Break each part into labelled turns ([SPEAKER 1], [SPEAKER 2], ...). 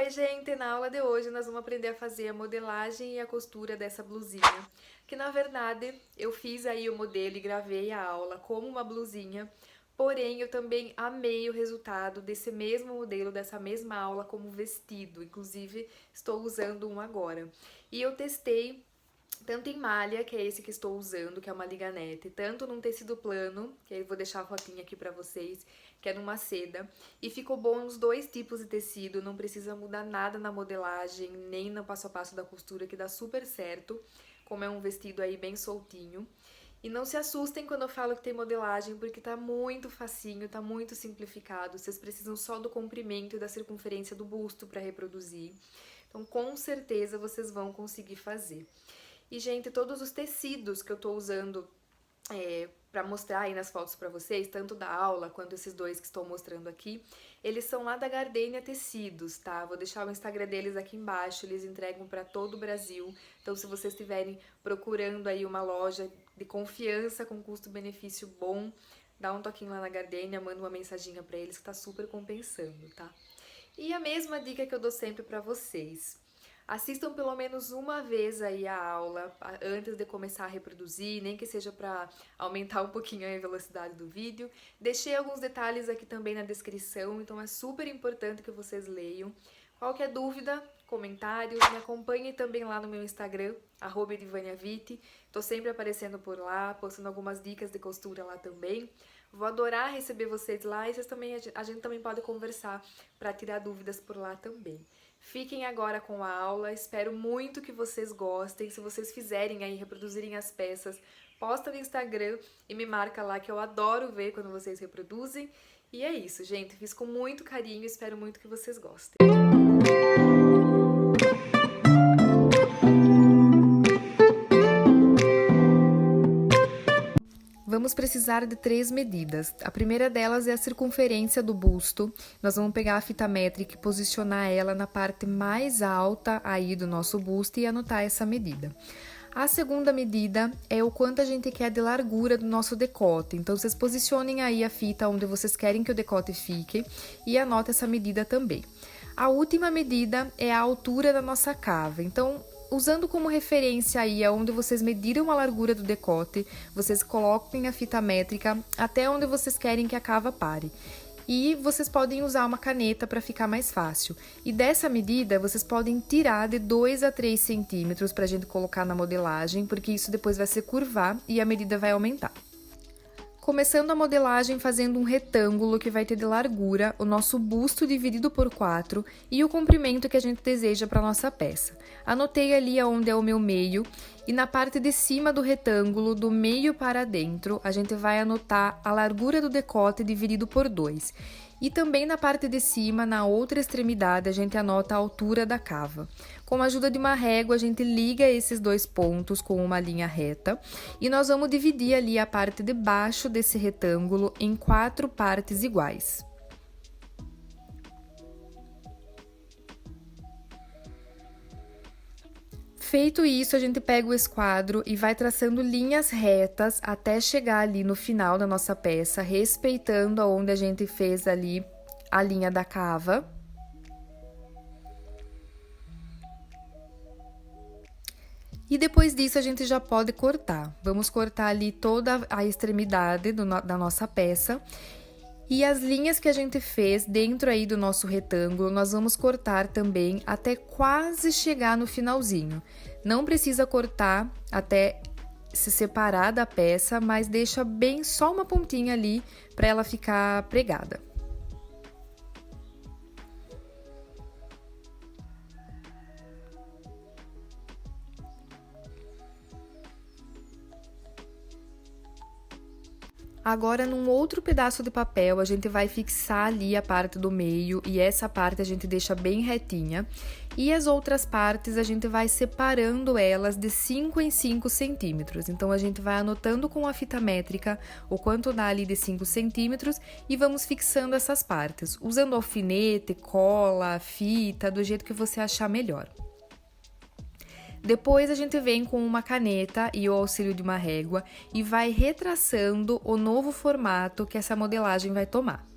[SPEAKER 1] Oi, gente! Na aula de hoje nós vamos aprender a fazer a modelagem e a costura dessa blusinha. Que na verdade eu fiz aí o modelo e gravei a aula como uma blusinha, porém eu também amei o resultado desse mesmo modelo, dessa mesma aula como vestido. Inclusive estou usando um agora. E eu testei tanto em malha, que é esse que estou usando, que é uma liganete, tanto num tecido plano, que aí eu vou deixar a fotinha aqui pra vocês, que é numa seda, e ficou bom nos dois tipos de tecido, não precisa mudar nada na modelagem, nem no passo a passo da costura, que dá super certo, como é um vestido aí bem soltinho. E não se assustem quando eu falo que tem modelagem, porque tá muito facinho, tá muito simplificado, vocês precisam só do comprimento e da circunferência do busto para reproduzir. Então, com certeza, vocês vão conseguir fazer. E, gente, todos os tecidos que eu tô usando pra mostrar aí nas fotos pra vocês, tanto da aula quanto esses dois que estou mostrando aqui, eles são lá da Gardenia Tecidos, tá? Vou deixar o Instagram deles aqui embaixo, eles entregam pra todo o Brasil. Então, se vocês estiverem procurando aí uma loja de confiança com custo-benefício bom, dá um toquinho lá na Gardenia, manda uma mensaginha pra eles que tá super compensando, tá? E a mesma dica que eu dou sempre pra vocês. Assistam pelo menos uma vez aí a aula antes de começar a reproduzir, nem que seja para aumentar um pouquinho a velocidade do vídeo. Deixei alguns detalhes aqui também na descrição, então é super importante que vocês leiam. Qualquer dúvida, comentários, me acompanhem também lá no meu Instagram, @edivaniavite. Tô sempre aparecendo por lá, postando algumas dicas de costura lá também. Vou adorar receber vocês lá e vocês também, a gente também pode conversar para tirar dúvidas por lá também. Fiquem agora com a aula, espero muito que vocês gostem. Se vocês fizerem aí, reproduzirem as peças, posta no Instagram e me marca lá, que eu adoro ver quando vocês reproduzem. E é isso, gente, fiz com muito carinho, espero muito que vocês gostem. Vamos precisar de 3 medidas. A primeira delas é a circunferência do busto. Nós vamos pegar a fita métrica e posicionar ela na parte mais alta aí do nosso busto e anotar essa medida. A segunda medida é o quanto a gente quer de largura do nosso decote. Então, vocês posicionem aí a fita onde vocês querem que o decote fique e anotem essa medida também. A última medida é a altura da nossa cava. Então, usando como referência aí aonde vocês mediram a largura do decote, vocês coloquem a fita métrica até onde vocês querem que a cava pare. E vocês podem usar uma caneta para ficar mais fácil. E dessa medida, vocês podem tirar de 2 a 3 centímetros para a gente colocar na modelagem, porque isso depois vai se curvar e a medida vai aumentar. Começando a modelagem fazendo um retângulo que vai ter de largura o nosso busto dividido por 4 e o comprimento que a gente deseja para nossa peça. Anotei ali onde é o meu meio e na parte de cima do retângulo, do meio para dentro, a gente vai anotar a largura do decote dividido por 2. E também na parte de cima, na outra extremidade, a gente anota a altura da cava. Com a ajuda de uma régua, a gente liga esses dois pontos com uma linha reta e nós vamos dividir ali a parte de baixo desse retângulo em 4 partes iguais. Feito isso, a gente pega o esquadro e vai traçando linhas retas até chegar ali no final da nossa peça, respeitando aonde a gente fez ali a linha da cava. E depois disso a gente já pode cortar. Vamos cortar ali toda a extremidade da nossa peça. E as linhas que a gente fez dentro aí do nosso retângulo, nós vamos cortar também até quase chegar no finalzinho. Não precisa cortar até se separar da peça, mas deixa bem só uma pontinha ali para ela ficar pregada. Agora, num outro pedaço de papel, a gente vai fixar ali a parte do meio e essa parte a gente deixa bem retinha. E as outras partes a gente vai separando elas de 5 em 5 centímetros. Então, a gente vai anotando com a fita métrica o quanto dá ali de 5 centímetros e vamos fixando essas partes, usando alfinete, cola, fita, do jeito que você achar melhor. Depois a gente vem com uma caneta e o auxílio de uma régua e vai retraçando o novo formato que essa modelagem vai tomar.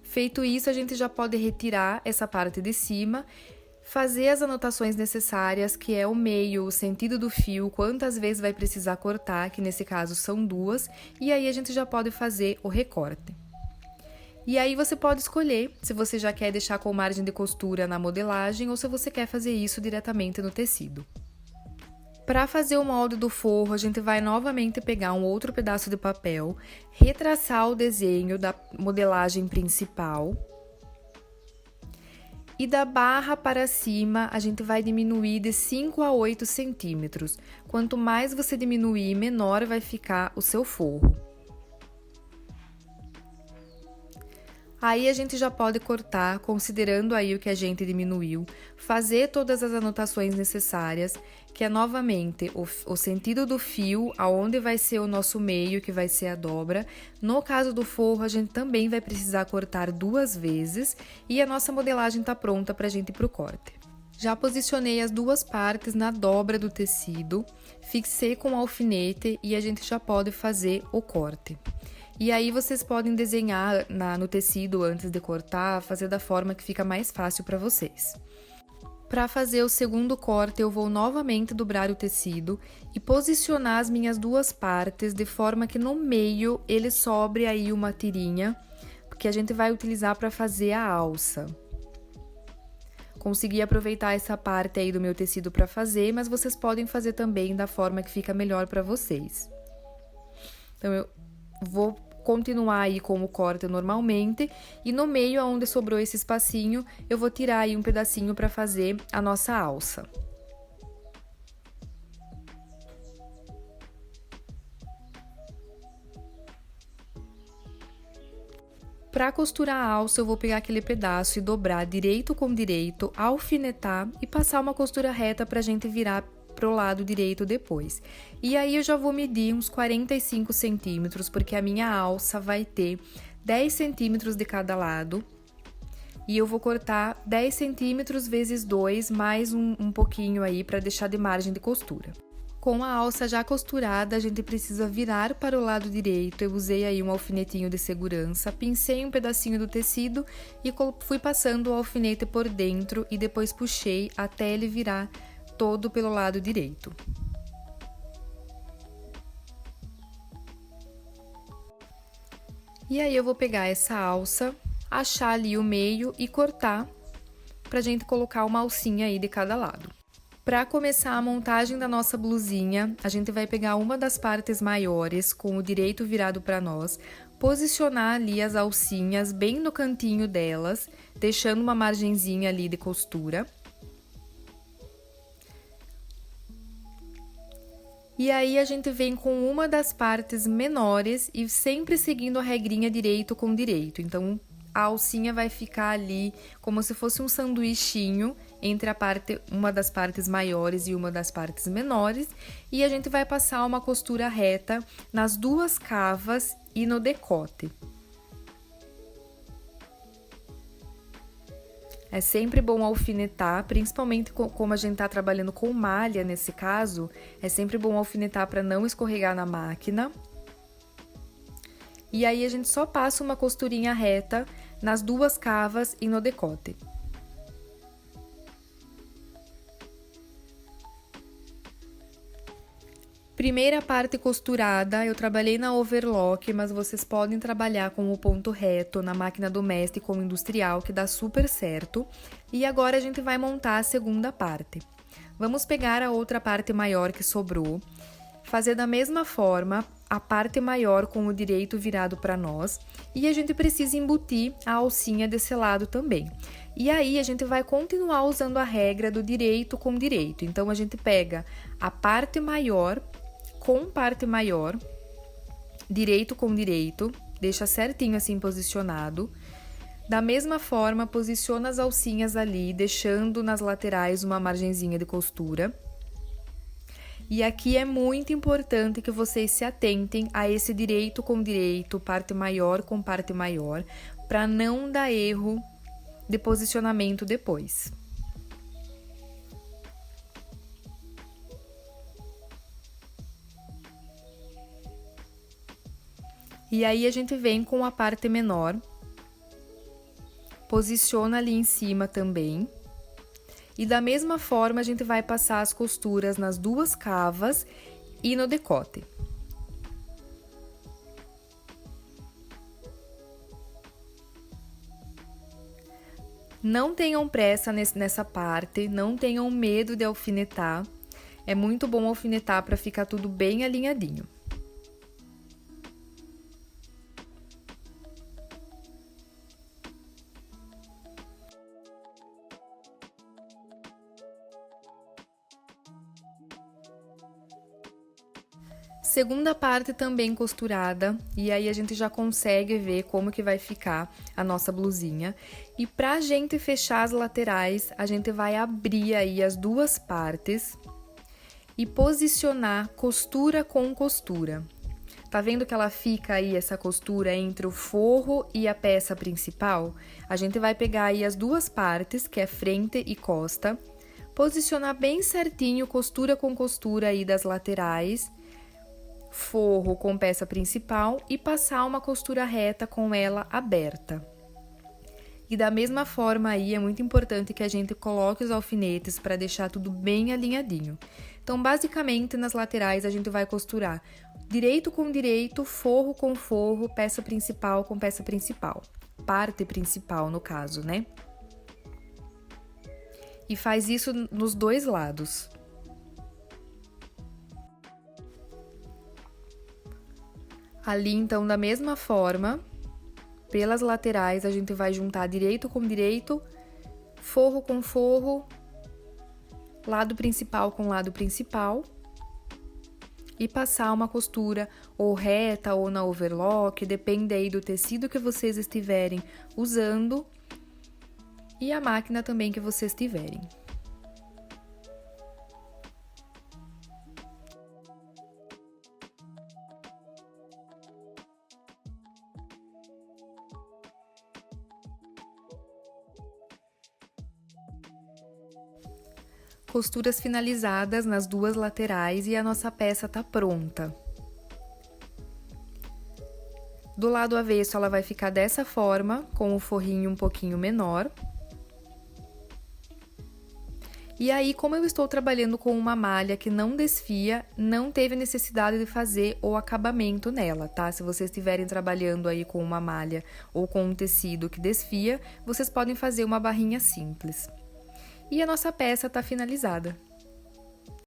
[SPEAKER 1] Feito isso, a gente já pode retirar essa parte de cima, fazer as anotações necessárias, que é o meio, o sentido do fio, quantas vezes vai precisar cortar, que nesse caso são 2, e aí a gente já pode fazer o recorte. E aí você pode escolher se você já quer deixar com margem de costura na modelagem ou se você quer fazer isso diretamente no tecido. Para fazer o molde do forro, a gente vai novamente pegar um outro pedaço de papel, retraçar o desenho da modelagem principal. E da barra para cima, a gente vai diminuir de 5 a 8 centímetros. Quanto mais você diminuir, menor vai ficar o seu forro. Aí a gente já pode cortar, considerando aí o que a gente diminuiu, fazer todas as anotações necessárias, que é novamente o sentido do fio, aonde vai ser o nosso meio, que vai ser a dobra. No caso do forro, a gente também vai precisar cortar 2 vezes e a nossa modelagem tá pronta pra gente ir pro corte. Já posicionei as 2 partes na dobra do tecido, fixei com alfinete e a gente já pode fazer o corte. E aí vocês podem desenhar no tecido antes de cortar, fazer da forma que fica mais fácil para vocês. Para fazer o segundo corte, eu vou novamente dobrar o tecido e posicionar as minhas 2 partes de forma que no meio ele sobre aí uma tirinha, porque a gente vai utilizar para fazer a alça. Consegui aproveitar essa parte aí do meu tecido para fazer, mas vocês podem fazer também da forma que fica melhor para vocês. Então, eu vou continuar aí com o corte normalmente e no meio, onde sobrou esse espacinho, eu vou tirar aí um pedacinho para fazer a nossa alça. Para costurar a alça, eu vou pegar aquele pedaço e dobrar direito com direito, alfinetar e passar uma costura reta para a gente virar pro lado direito depois. E aí eu já vou medir uns 45 centímetros, porque a minha alça vai ter 10 centímetros de cada lado. E eu vou cortar 10 centímetros vezes 2, mais um pouquinho aí para deixar de margem de costura. Com a alça já costurada, a gente precisa virar para o lado direito. Eu usei aí um alfinetinho de segurança, pincei um pedacinho do tecido e fui passando o alfinete por dentro e depois puxei até ele virar todo pelo lado direito. E aí eu vou pegar essa alça, achar ali o meio e cortar pra gente colocar uma alcinha aí de cada lado. Para começar a montagem da nossa blusinha, a gente vai pegar uma das partes maiores com o direito virado para nós, posicionar ali as alcinhas bem no cantinho delas, deixando uma margenzinha ali de costura. E aí a gente vem com uma das partes menores e sempre seguindo a regrinha direito com direito. Então, a alcinha vai ficar ali como se fosse um sanduichinho entre uma das partes maiores e uma das partes menores. E a gente vai passar uma costura reta nas 2 cavas e no decote. É sempre bom alfinetar, principalmente como a gente tá trabalhando com malha nesse caso, é sempre bom alfinetar para não escorregar na máquina. E aí a gente só passa uma costurinha reta nas 2 cavas e no decote. Primeira parte costurada, eu trabalhei na overlock, mas vocês podem trabalhar com o ponto reto na máquina doméstica ou industrial, que dá super certo. E agora a gente vai montar a segunda parte. Vamos pegar a outra parte maior que sobrou, fazer da mesma forma a parte maior com o direito virado para nós e a gente precisa embutir a alcinha desse lado também. E aí a gente vai continuar usando a regra do direito com direito. Então a gente pega a parte maior com parte maior, direito com direito, deixa certinho assim posicionado. Da mesma forma, posiciona as alcinhas ali, deixando nas laterais uma margenzinha de costura. E aqui é muito importante que vocês se atentem a esse direito com direito, parte maior com parte maior, para não dar erro de posicionamento depois. E aí a gente vem com a parte menor, Posiciona ali em cima também. E da mesma forma, a gente vai passar as costuras nas duas cavas e no decote. Não tenham pressa nessa parte, não tenham medo de alfinetar. É muito bom alfinetar para ficar tudo bem alinhadinho. Segunda parte também costurada, e aí a gente já consegue ver como que vai ficar a nossa blusinha. E pra gente fechar as laterais, a gente vai abrir aí as duas partes e posicionar costura com costura. Tá vendo que ela fica aí, essa costura, entre o forro e a peça principal? A gente vai pegar aí as duas partes, que é frente e costa, posicionar bem certinho costura com costura aí das laterais, forro com peça principal e passar uma costura reta com ela aberta. E da mesma forma aí, é muito importante que a gente coloque os alfinetes para deixar tudo bem alinhadinho. Então, basicamente, nas laterais a gente vai costurar direito com direito, forro com forro, peça principal com peça principal. Parte principal, no caso, né? E faz isso nos dois lados. Ali, então, da mesma forma, pelas laterais, a gente vai juntar direito com direito, forro com forro, lado principal com lado principal e passar uma costura ou reta ou na overlock, depende aí do tecido que vocês estiverem usando e a máquina também que vocês tiverem. Costuras finalizadas nas duas laterais e a nossa peça tá pronta. Do lado avesso, ela vai ficar dessa forma, com o forrinho um pouquinho menor. E aí, como eu estou trabalhando com uma malha que não desfia, não teve necessidade de fazer o acabamento nela, tá? Se vocês estiverem trabalhando aí com uma malha ou com um tecido que desfia, vocês podem fazer uma barrinha simples. E a nossa peça tá finalizada.